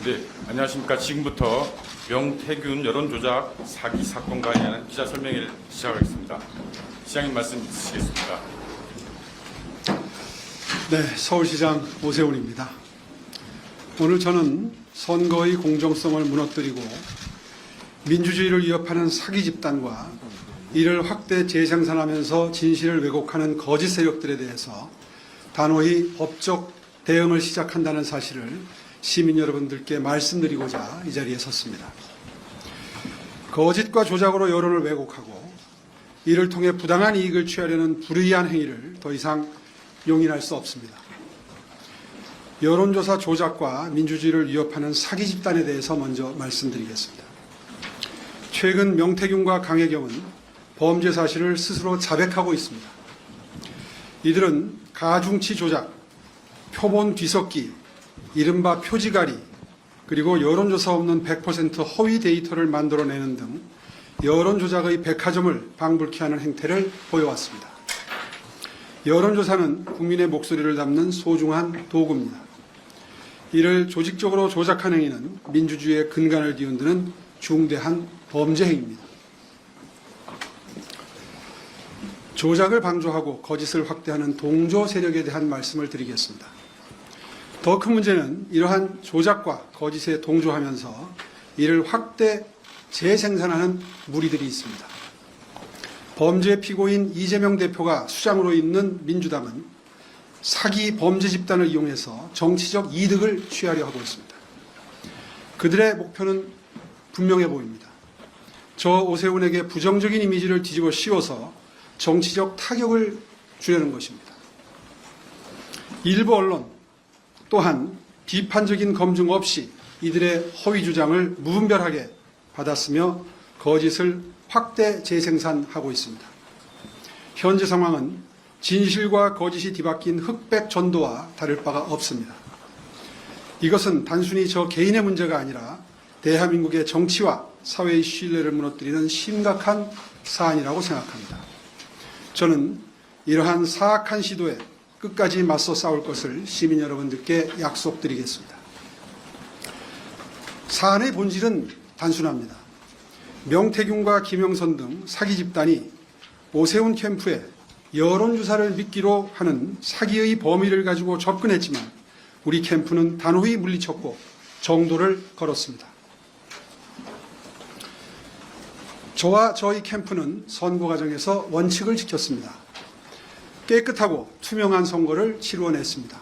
네, 안녕하십니까. 지금부터 명태균 여론조작 사기 사건과 관련한 기자 설명을 시작하겠습니다. 시장님 말씀 있으시겠습니까? 네, 서울시장 오세훈입니다. 오늘 저는 선거의 공정성을 무너뜨리고 민주주의를 위협하는 사기 집단과 이를 확대 재생산하면서 진실을 왜곡하는 거짓 세력들에 대해서 단호히 법적 대응을 시작한다는 사실을 시민 여러분들께 말씀드리고자 이 자리에 섰습니다. 거짓과 조작으로 여론을 왜곡하고 이를 통해 부당한 이익을 취하려는 불의한 행위를 더 이상 용인할 수 없습니다. 여론조사 조작과 민주주의를 위협하는 사기 집단에 대해서 먼저 말씀드리겠습니다. 최근 명태균과 강혜경은 범죄 사실을 스스로 자백하고 있습니다. 이들은 가중치 조작, 표본 뒤섞기, 이른바 표지가리, 그리고 여론조사 없는 100% 허위 데이터를 만들어내는 등 여론조작의 백화점을 방불케 하는 행태를 보여왔습니다. 여론조사는 국민의 목소리를 담는 소중한 도구입니다. 이를 조직적으로 조작한 행위는 민주주의의 근간을 뒤흔드는 중대한 범죄 행위입니다. 조작을 방조하고 거짓을 확대하는 동조 세력에 대한 말씀을 드리겠습니다. 더 큰 문제는 이러한 조작과 거짓에 동조하면서 이를 확대 재생산하는 무리들이 있습니다. 범죄 피고인 이재명 대표가 수장으로 있는 민주당은 사기 범죄 집단을 이용해서 정치적 이득을 취하려 하고 있습니다. 그들의 목표는 분명해 보입니다. 저 오세훈에게 부정적인 이미지를 뒤집어 씌워서 정치적 타격을 주려는 것입니다. 일부 언론 또한 비판적인 검증 없이 이들의 허위 주장을 무분별하게 받았으며 거짓을 확대 재생산하고 있습니다. 현재 상황은 진실과 거짓이 뒤바뀐 흑백 전도와 다를 바가 없습니다. 이것은 단순히 저 개인의 문제가 아니라 대한민국의 정치와 사회의 신뢰를 무너뜨리는 심각한 사안이라고 생각합니다. 저는 이러한 사악한 시도에 끝까지 맞서 싸울 것을 시민 여러분들께 약속드리겠습니다. 사안의 본질은 단순합니다. 명태균과 김영선 등 사기 집단이 오세훈 캠프에 여론조사를 믿기로 하는 사기의 범위를 가지고 접근했지만 우리 캠프는 단호히 물리쳤고 정도를 걸었습니다. 저와 저희 캠프는 선거 과정에서 원칙을 지켰습니다. 깨끗하고 투명한 선거를 치루어냈습니다.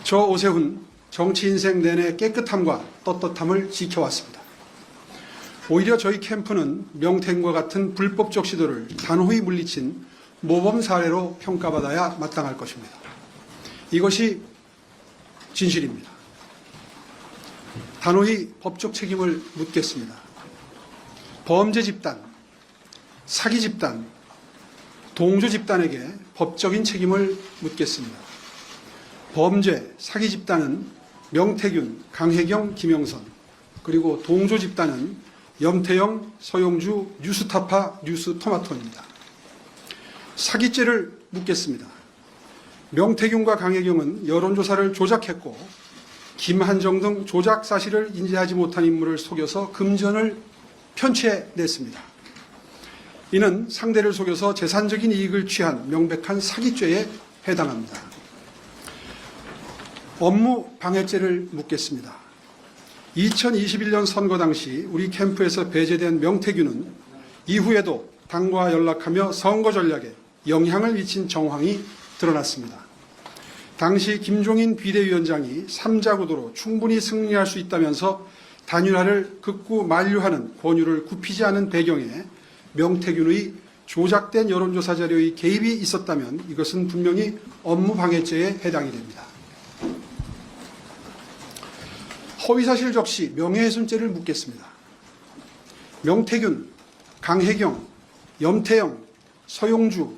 저 오세훈 정치 인생 내내 깨끗함과 떳떳함을 지켜왔습니다. 오히려 저희 캠프는 명태균과 같은 불법적 시도를 단호히 물리친 모범 사례로 평가받아야 마땅할 것입니다. 이것이 진실입니다. 단호히 법적 책임을 묻겠습니다. 범죄 집단, 사기 집단, 동조 집단에게 법적인 책임을 묻겠습니다. 범죄, 사기 집단은 명태균, 강혜경, 김영선, 그리고 동조 집단은 염태영, 서용주, 뉴스타파, 뉴스토마토입니다. 사기죄를 묻겠습니다. 명태균과 강혜경은 여론조사를 조작했고 김한정 등 조작 사실을 인지하지 못한 인물을 속여서 금전을 편취해냈습니다. 이는 상대를 속여서 재산적인 이익을 취한 명백한 사기죄에 해당합니다. 업무 방해죄를 묻겠습니다. 2021년 선거 당시 우리 캠프에서 배제된 명태균은 이후에도 당과 연락하며 선거 전략에 영향을 미친 정황이 드러났습니다. 당시 김종인 비대위원장이 3자 구도로 충분히 승리할 수 있다면서 단일화를 극구 만류하는 권유를 굽히지 않은 배경에 명태균의 조작된 여론조사 자료의 개입이 있었다면 이것은 분명히 업무방해죄에 해당이 됩니다. 허위사실 적시 명예훼손죄를 묻겠습니다. 명태균, 강혜경, 염태영, 서용주,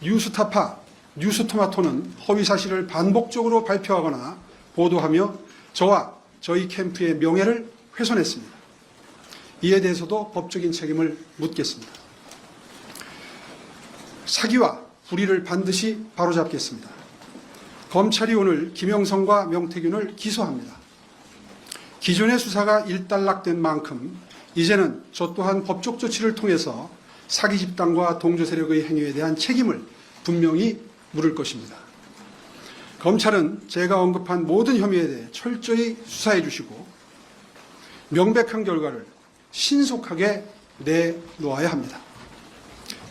뉴스타파, 뉴스토마토는 허위사실을 반복적으로 발표하거나 보도하며 저와 저희 캠프의 명예를 훼손했습니다. 이에 대해서도 법적인 책임을 묻겠습니다. 사기와 불의를 반드시 바로잡겠습니다. 검찰이 오늘 김영선과 명태균을 기소합니다. 기존의 수사가 일단락된 만큼 이제는 저 또한 법적 조치를 통해서 사기 집단과 동조 세력의 행위에 대한 책임을 분명히 물을 것입니다. 검찰은 제가 언급한 모든 혐의에 대해 철저히 수사해 주시고 명백한 결과를 신속하게 내놓아야 합니다.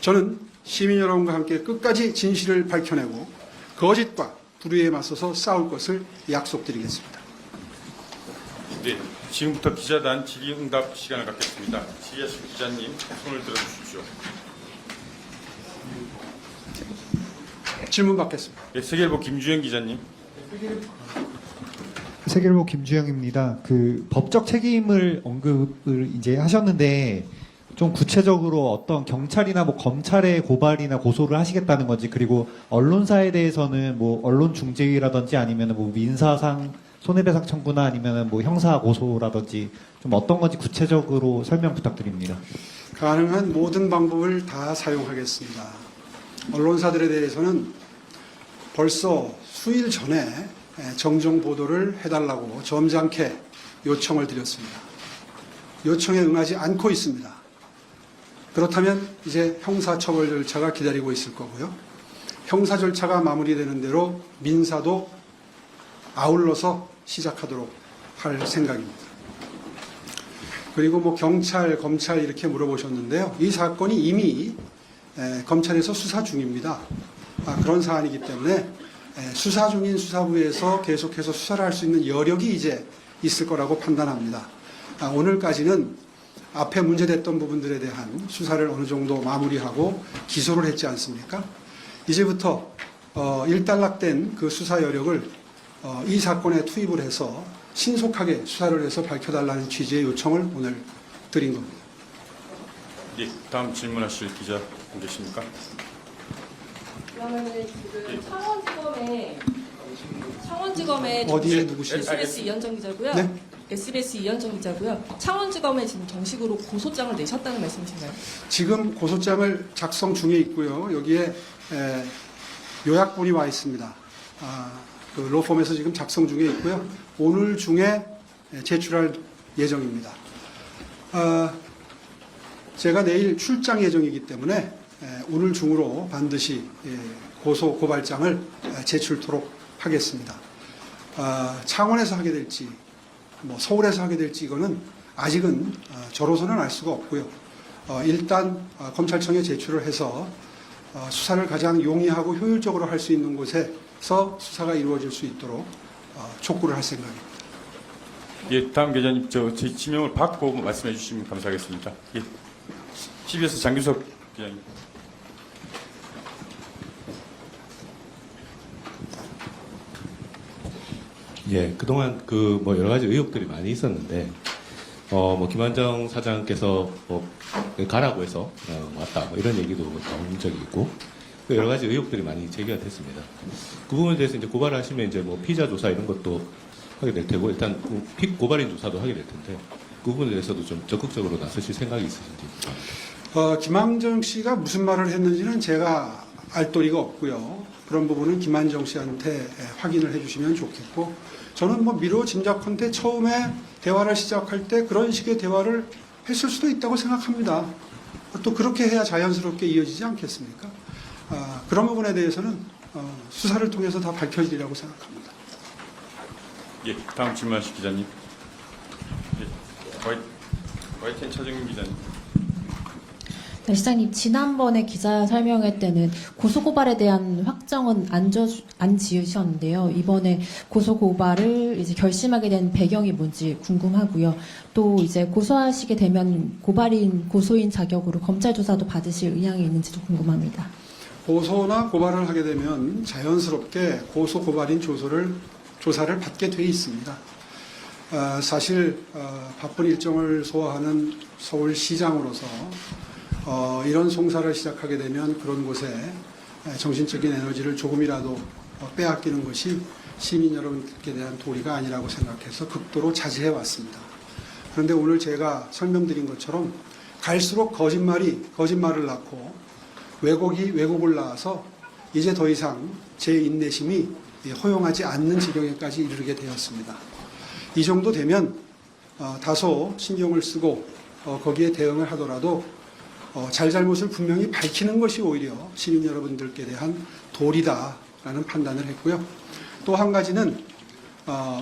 저는 시민 여러분과 함께 끝까지 진실을 밝혀내고 거짓과 불의에 맞서서 싸울 것을 약속드리겠습니다. 네, 지금부터 기자단 질의응답 시간을 갖겠습니다. 질의하실 기자님 손을 들어주십시오. 질문 받겠습니다. 네, 세계일보 김주영 기자님. 세계일보 김주영입니다. 그 법적 책임을 언급을 이제 하셨는데 좀 구체적으로 어떤 경찰이나 뭐 검찰의 고발이나 고소를 하시겠다는 건지, 그리고 언론사에 대해서는 뭐 언론중재위라든지 아니면 뭐 민사상 손해배상 청구나 아니면 뭐 형사 고소라든지 좀 어떤 건지 구체적으로 설명 부탁드립니다. 가능한 모든 방법을 다 사용하겠습니다. 언론사들에 대해서는 벌써 수일 전에 정정 보도를 해달라고 점잖게 요청을 드렸습니다. 요청에 응하지 않고 있습니다. 그렇다면 이제 형사처벌 절차가 기다리고 있을 거고요. 형사 절차가 마무리되는 대로 민사도 아울러서 시작하도록 할 생각입니다. 그리고 뭐 경찰, 검찰 이렇게 물어보셨는데요. 이 사건이 이미 검찰에서 수사 중입니다. 그런 사안이기 때문에 수사 중인 수사부에서 계속해서 수사를 할 수 있는 여력이 이제 있을 거라고 판단합니다. 오늘까지는 앞에 문제됐던 부분들에 대한 수사를 어느 정도 마무리하고 기소를 했지 않습니까? 이제부터 일단락된 그 수사 여력을 이 사건에 투입을 해서 신속하게 수사를 해서 밝혀달라는 취지의 요청을 오늘 드린 겁니다. 예, 다음 질문하실 기자 계십니까? 그러면은 지금 창원지검에 어디에 누구시죠? SBS 이현정 기자고요. 네? SBS 이현정 기자고요. 창원지검에 지금 정식으로 고소장을 내셨다는 말씀이신가요? 지금 고소장을 작성 중에 있고요. 여기에 요약본이 와 있습니다. 그 로펌에서 지금 작성 중에 있고요. 오늘 중에 제출할 예정입니다. 제가 내일 출장 예정이기 때문에 오늘 중으로 반드시 고소 고발장을 제출토록 하겠습니다. 창원에서 하게 될지 뭐 서울에서 하게 될지 이거는 아직은 저로서는 알 수가 없고요. 일단 검찰청에 제출을 해서 수사를 가장 용이하고 효율적으로 할 수 있는 곳에서 수사가 이루어질 수 있도록 촉구를 할 생각입니다. 예, 다음 기자님 제 지명을 받고 말씀해 주시면 감사하겠습니다. 예, CBS 장규석 기자님. 예, 그동안 그 뭐 여러 가지 의혹들이 많이 있었는데, 뭐 김한정 사장께서 뭐 가라고 해서 왔다, 뭐 이런 얘기도 나온 적이 있고, 그 여러 가지 의혹들이 많이 제기가 됐습니다. 그 부분에 대해서 이제 고발을 하시면 이제 뭐 피의자 조사 이런 것도 하게 될 테고, 일단 고발인 조사도 하게 될 텐데, 그 부분에 대해서도 좀 적극적으로 나서실 생각이 있으신지. 김한정 씨가 무슨 말을 했는지는 제가 알 도리가 없고요. 그런 부분은 김한정 씨한테 확인을 해주시면 좋겠고, 저는 뭐 미뤄 짐작컨대 처음에 대화를 시작할 때 그런 식의 대화를 했을 수도 있다고 생각합니다. 또 그렇게 해야 자연스럽게 이어지지 않겠습니까? 그런 부분에 대해서는 수사를 통해서 다 밝혀지리라고 생각합니다. 예, 다음 질문하실 기자님. 예, YTN 차정민 기자님. 네, 시장님, 지난번에 기자 설명회 때는 고소고발에 대한 확정은 안 지으셨는데요. 이번에 고소고발을 이제 결심하게 된 배경이 뭔지 궁금하고요. 또 이제 고소하시게 되면 고소인 자격으로 검찰 조사도 받으실 의향이 있는지도 궁금합니다. 고소나 고발을 하게 되면 자연스럽게 고소 고발인 조사를 받게 돼 있습니다. 사실 바쁜 일정을 소화하는 서울시장으로서 이런 송사를 시작하게 되면 그런 곳에 정신적인 에너지를 조금이라도 빼앗기는 것이 시민 여러분께 대한 도리가 아니라고 생각해서 극도로 자제해 왔습니다. 그런데 오늘 제가 설명드린 것처럼 갈수록 거짓말을 낳고 왜곡을 낳아서 이제 더 이상 제 인내심이 허용하지 않는 지경에까지 이르게 되었습니다. 이 정도 되면 다소 신경을 쓰고 거기에 대응을 하더라도 잘잘못을 분명히 밝히는 것이 오히려 시민 여러분들께 대한 도리다라는 판단을 했고요. 또 한 가지는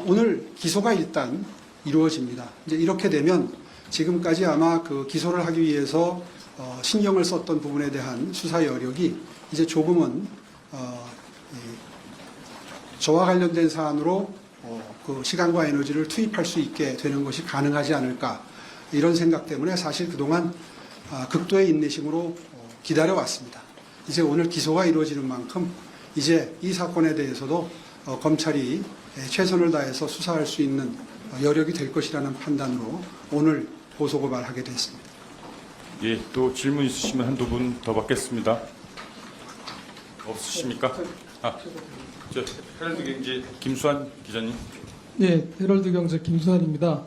오늘 기소가 일단 이루어집니다. 이제 이렇게 되면 지금까지 아마 그 기소를 하기 위해서 신경을 썼던 부분에 대한 수사 여력이 이제 조금은 저와 관련된 사안으로 그 시간과 에너지를 투입할 수 있게 되는 것이 가능하지 않을까 이런 생각 때문에 사실 그동안 극도의 인내심으로 기다려왔습니다. 이제 오늘 기소가 이루어지는 만큼 이제 이 사건에 대해서도 검찰이 최선을 다해서 수사할 수 있는 여력이 될 것이라는 판단으로 오늘 고소고발하게 됐습니다. 예, 또 질문 있으시면 한두 분 더 받겠습니다. 없으십니까? 저 헤럴드 경제 김수환 기자님. 네, 헤럴드 경제 김수환입니다.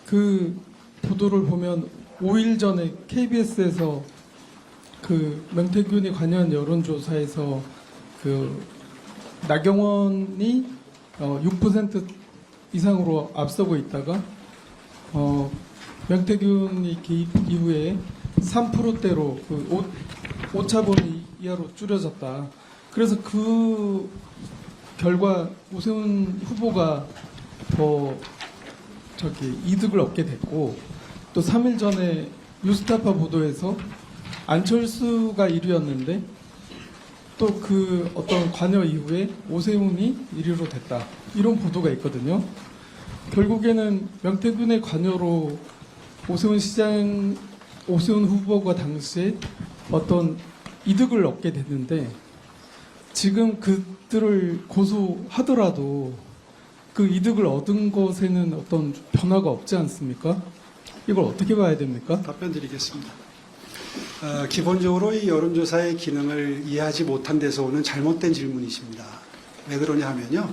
그 보도를 보면 5일 전에 KBS에서 그 명태균이 관여한 여론조사에서 그 나경원이 6% 이상으로 앞서고 있다가 명태균이 개입 이후에 3%대로 그 오차범위 이하로 줄여졌다. 그래서 그 결과 오세훈 후보가 더 이득을 얻게 됐고, 또 3일 전에 뉴스타파 보도에서 안철수가 1위였는데 또 그 어떤 관여 이후에 오세훈이 1위로 됐다, 이런 보도가 있거든요. 결국에는 명태균의 관여로 오세훈 후보가 당시에 어떤 이득을 얻게 됐는데, 지금 그들을 고소하더라도 그 이득을 얻은 것에는 어떤 변화가 없지 않습니까? 이걸 어떻게 봐야 됩니까? 답변 드리겠습니다. 기본적으로 이 여론조사의 기능을 이해하지 못한 데서 오는 잘못된 질문이십니다. 왜 그러냐 하면요,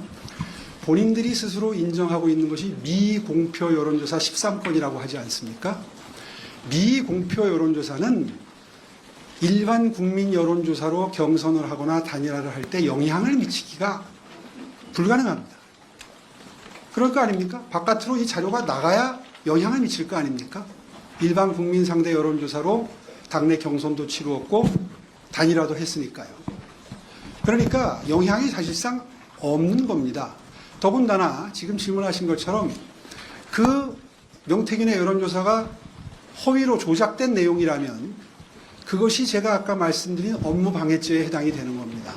본인들이 스스로 인정하고 있는 것이 미공표 여론조사 13건이라고 하지 않습니까? 미공표 여론조사는 일반 국민 여론조사로 경선을 하거나 단일화를 할 때 영향을 미치기가 불가능합니다. 그럴 거 아닙니까? 바깥으로 이 자료가 나가야 영향을 미칠 거 아닙니까? 일반 국민 상대 여론조사로 당내 경선도 치루었고 단일화도 했으니까요. 그러니까 영향이 사실상 없는 겁니다. 더군다나 지금 질문하신 것처럼 그 명태균의 여론조사가 허위로 조작된 내용이라면 그것이 제가 아까 말씀드린 업무방해죄에 해당이 되는 겁니다.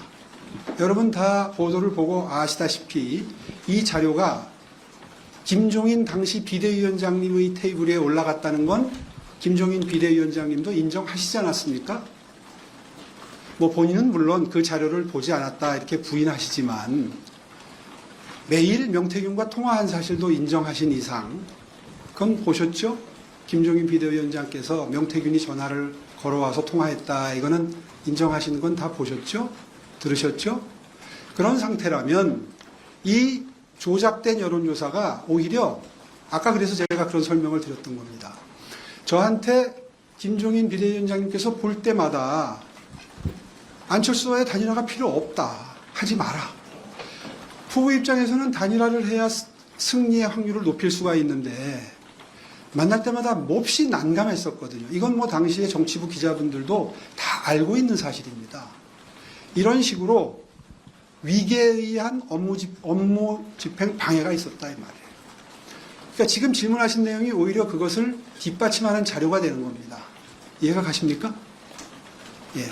여러분 다 보도를 보고 아시다시피 이 자료가 김종인 당시 비대위원장님의 테이블 위에 올라갔다는 건 김종인 비대위원장님도 인정하시지 않았습니까? 뭐 본인은 물론 그 자료를 보지 않았다 이렇게 부인하시지만 매일 명태균과 통화한 사실도 인정하신 이상 그건 보셨죠? 김종인 비대위원장께서 명태균이 전화를 걸어와서 통화했다, 이거는 인정하시는 건 다 보셨죠? 들으셨죠? 그런 상태라면 이 조작된 여론조사가 오히려 아까 그래서 제가 그런 설명을 드렸던 겁니다. 저한테 김종인 비대위원장님께서 볼 때마다 안철수와의 단일화가 필요 없다, 하지 마라. 후보 입장에서는 단일화를 해야 승리의 확률을 높일 수가 있는데 만날 때마다 몹시 난감했었거든요. 이건 뭐 당시에 정치부 기자분들도 다 알고 있는 사실입니다. 이런 식으로 위계에 의한 업무 집행 방해가 있었다, 이 말이에요. 그러니까 지금 질문하신 내용이 오히려 그것을 뒷받침하는 자료가 되는 겁니다. 이해가 가십니까? 예.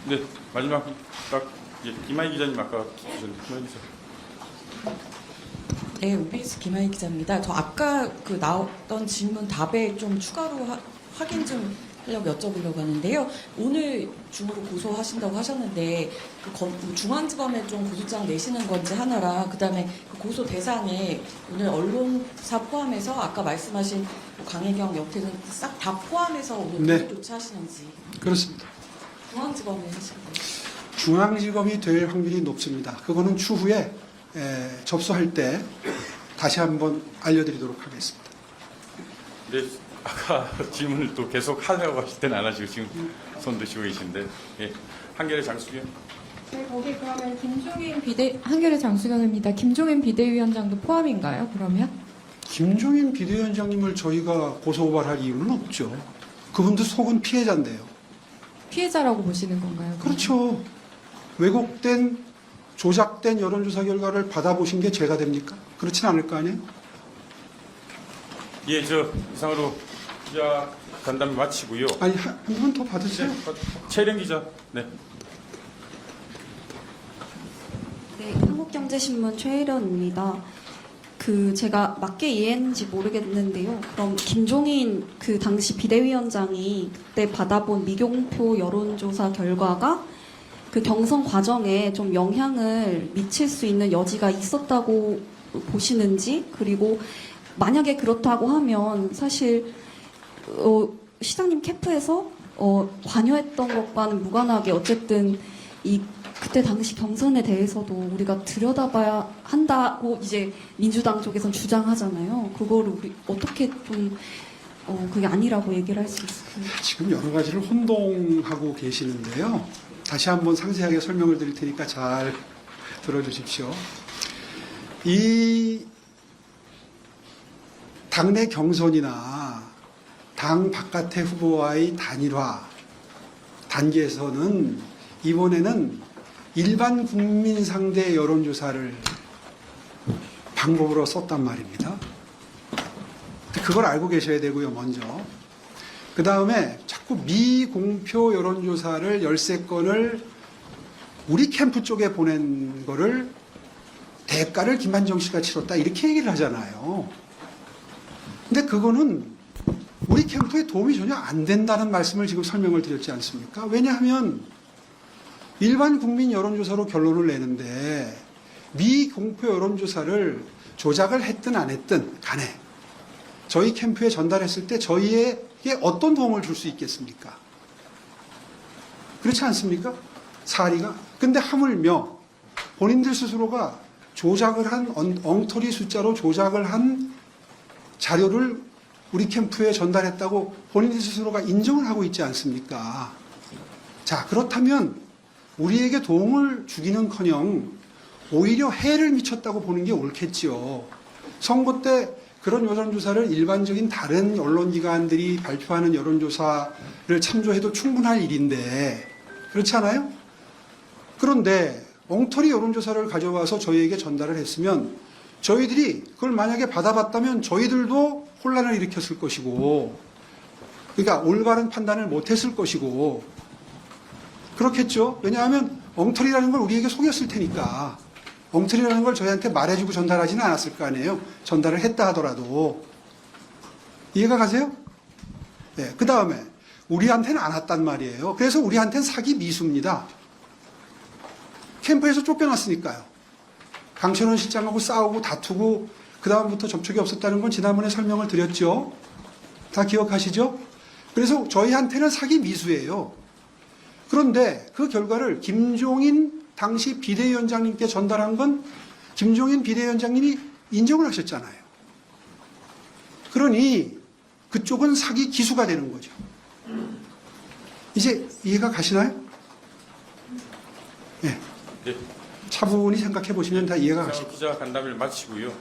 네, 마지막 딱 김하희 기자님 아까 주셨는데 김하희 기자. 네, OBS 김하희 기자입니다. 저 아까 그 나왔던 질문 답에 좀 추가로 확인 좀 하려고 여쭤보려고 하는데요. 오늘 중으로 고소하신다고 하셨는데 그 중앙지검에 좀 고소장 내시는 건지 하나랑, 그다음에 그 고소 대상에 오늘 언론사 포함해서 아까 말씀하신 강혜경, 영태는 싹 다 포함해서 오늘 네. 조치하시는지. 그렇습니다. 중앙지검에 하시는 건지. 중앙지검이 될 확률이 높습니다. 그거는 추후에 접수할 때 다시 한번 알려드리도록 하겠습니다. 네, 아까 질문을 또 계속 하려고 하실 때는 안 하시고 지금 손 드시고 계신데, 예, 한겨레 장수경. 네, 거기 그러면 한겨레 장수경입니다. 김종인 비대위원장도 포함인가요? 그러면? 김종인 비대위원장님을 저희가 고소고발할 이유는 없죠. 그분도 속은 피해자인데요. 피해자라고 보시는 건가요? 그렇죠. 왜곡된 조작된 여론조사 결과를 받아보신 게 죄가 됩니까? 그렇진 않을 거 아니에요? 예, 저 이상으로 기자 간담회 마치고요. 아니 한 분 더 받으세요. 최령 기자. 네. 네, 한국경제신문 최혜련입니다. 제가 맞게 이해했는지 모르겠는데요. 그럼 김종인 그 당시 비대위원장이 그때 받아본 미공표 여론조사 결과가 그 경선 과정에 좀 영향을 미칠 수 있는 여지가 있었다고 보시는지, 그리고 만약에 그렇다고 하면 사실 시장님 캠프에서 관여했던 것과는 무관하게 어쨌든 그때 당시 경선에 대해서도 우리가 들여다봐야 한다고 이제 민주당 쪽에선 주장하잖아요. 그거를 우리 어떻게 좀 그게 아니라고 얘기를 할 수 있을까요? 지금 여러 가지를 혼동하고 계시는데요. 다시 한번 상세하게 설명을 드릴 테니까 잘 들어주십시오. 이 당내 경선이나 당 바깥의 후보와의 단일화 단계에서는 이번에는 일반 국민 상대 여론조사를 방법으로 썼단 말입니다. 그걸 알고 계셔야 되고요, 먼저. 그 다음에 자꾸 미공표 여론조사를 13건을 우리 캠프 쪽에 보낸 거를 대가를 김한정 씨가 치렀다, 이렇게 얘기를 하잖아요. 근데 그거는 우리 캠프에 도움이 전혀 안 된다는 말씀을 지금 설명을 드렸지 않습니까? 왜냐하면 일반 국민 여론조사로 결론을 내는데 미공표 여론조사를 조작을 했든 안 했든 간에 저희 캠프에 전달했을 때 저희에게 어떤 도움을 줄 수 있겠습니까? 그렇지 않습니까? 사리가. 근데 하물며 본인들 스스로가 조작을 한 엉터리 숫자로 조작을 한 자료를 우리 캠프에 전달했다고 본인들 스스로가 인정을 하고 있지 않습니까? 자, 그렇다면 우리에게 도움을 주기는커녕 오히려 해를 미쳤다고 보는 게 옳겠지요. 선거 때 그런 여론조사를 일반적인 다른 언론기관들이 발표하는 여론조사를 참조해도 충분할 일인데 그렇지 않아요? 그런데 엉터리 여론조사를 가져와서 저희에게 전달을 했으면 저희들이 그걸 만약에 받아봤다면 저희들도 혼란을 일으켰을 것이고, 그러니까 올바른 판단을 못했을 것이고, 그렇겠죠. 왜냐하면 엉터리라는 걸 우리에게 속였을 테니까. 엉터리라는 걸 저희한테 말해주고 전달하지는 않았을 거 아니에요. 전달을 했다 하더라도. 이해가 가세요? 네. 그 다음에 우리한테는 안 왔단 말이에요. 그래서 우리한테는 사기 미수입니다. 캠프에서 쫓겨났으니까요. 강천원 실장하고 싸우고 다투고 그 다음부터 접촉이 없었다는 건 지난번에 설명을 드렸죠. 다 기억하시죠? 그래서 저희한테는 사기 미수예요. 그런데 그 결과를 김종인 당시 비대위원장님께 전달한 건 김종인 비대위원장님이 인정을 하셨잖아요. 그러니 그쪽은 사기 기수가 되는 거죠. 이제 이해가 가시나요? 네. 네. 차분히 생각해 보시면 다 이해가 가실 기자 간담회를 마치고요.